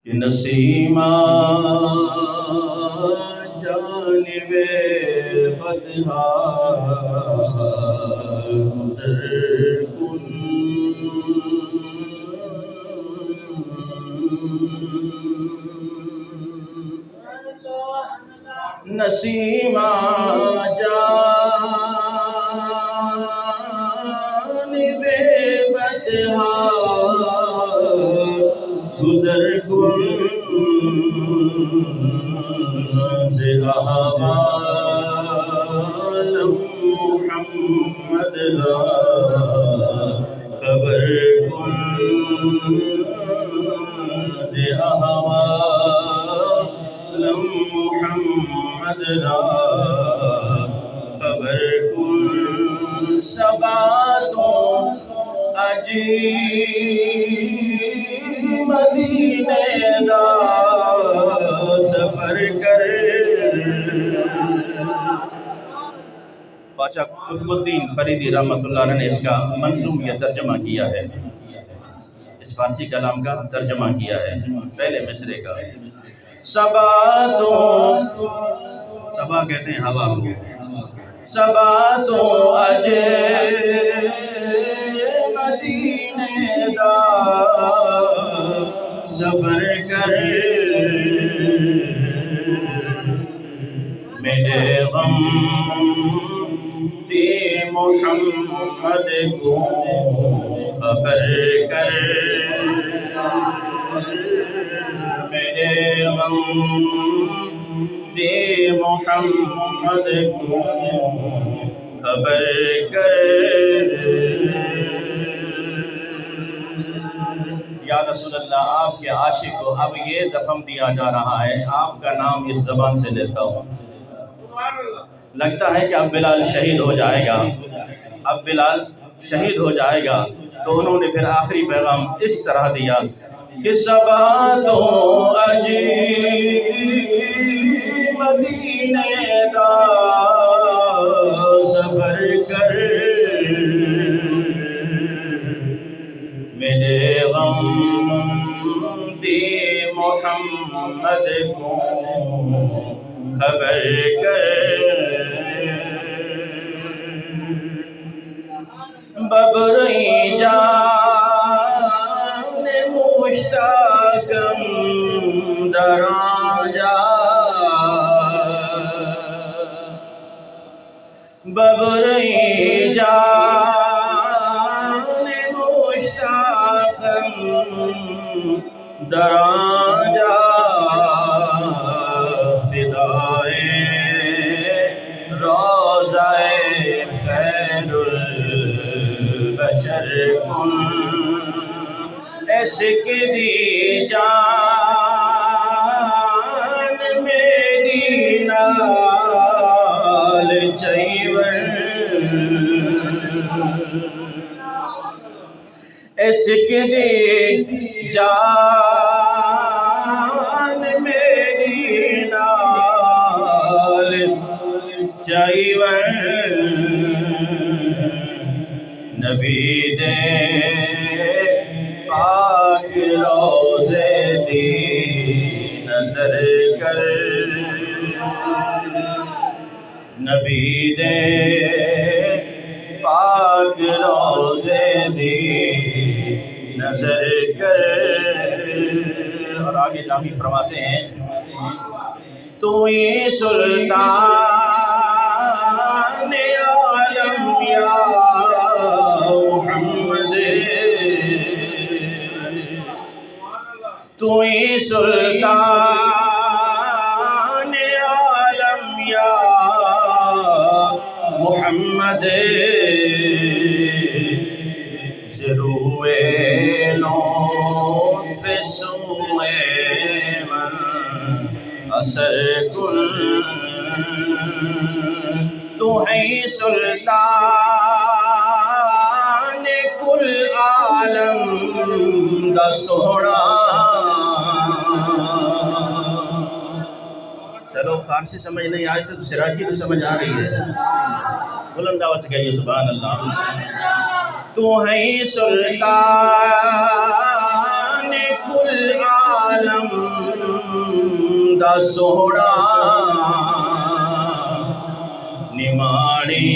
Nasima جانب بدحا گزر کن نسیمہ جانب بدحا گزر کن سے احوالم محمد را خبر کن سے احوالم محمد را خبر کن سباتوں عجیب مدینے دا سفر کر خواجہ قطب الدین فریدی رحمۃ اللہ علیہ نے اس کا منظوم یا ترجمہ کیا ہے، اس فارسی کلام کا ترجمہ کیا ہے پہلے مصرے کا۔ صبا تو صبا کہتے ہیں ہوا کو، صبا تو عجیب مدینے دا سفر کر میرے غم دی محمد کو خبر کر، میرے غم دی محمد کو خبر کر۔ یا رسول اللہ، آپ کے عاشق کو اب یہ زخم دیا جا رہا ہے، آپ کا نام اس زبان سے لیتا ہوں۔ لگتا ہے کہ اب بلال شہید ہو جائے گا، اب بلال شہید ہو جائے گا، تو انہوں نے پھر آخری پیغام اس طرح دیا کہ صبا تو عجیب مدینے دا سفر کر میرے غم دی محمد کو خبر کر، ببرئی جان مشتاقم درا جا، ببرئی جان مشتاقم درا جا، فدائے روضہ خیر البشر کن، عشق دی جان میری نال چیون، عشق دی جان میری نال چیون، نبی دے پاک روضے دی نظر کر، نبی دے پاک روضے دی نظر کر۔ اور آگے جامی فرماتے ہیں تو یہ سلطان عالم یا محمد، تو یہ سلطان عالم یا محمد، ضروے لطف سوئے من اثر کن، تو ہے سلطان کل عالم دا سونا۔ چلو فارسی سمجھ نہیں آئی تو سراجی تو سمجھ آ رہی ہے، بلند آواز سے کہیے سبحان اللہ۔ تو ہے سلطان کل عالم مولا سونا نماڑی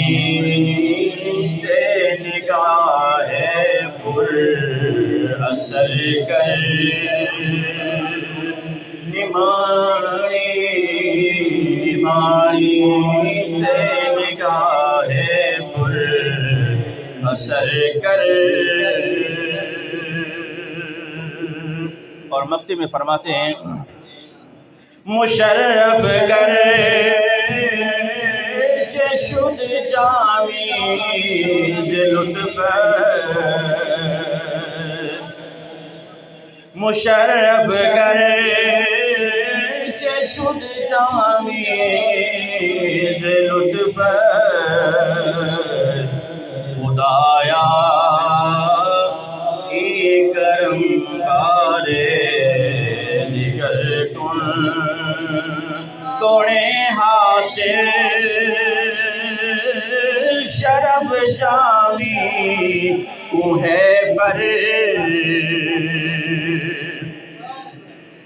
تے نگاہ پر اثر کر نماڑی تے نگاہ پر اثر کر. اور مکتے میں فرماتے ہیں مشرف کر شد جاویز لطف مشرف کر شد جاویز لطف خدایا کی کرم کارے دیگر کن توڑے حاصل شرف جاوی کوہ پر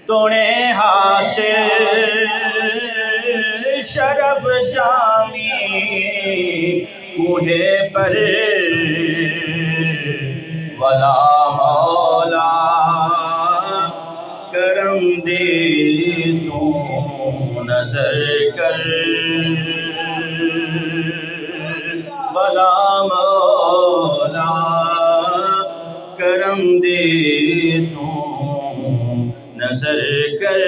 توڑے حاصل شرف جاوی کوہ پر ولا مولا کرم دے تو نظر کر ولا مولا کرم دے تو نظر کر.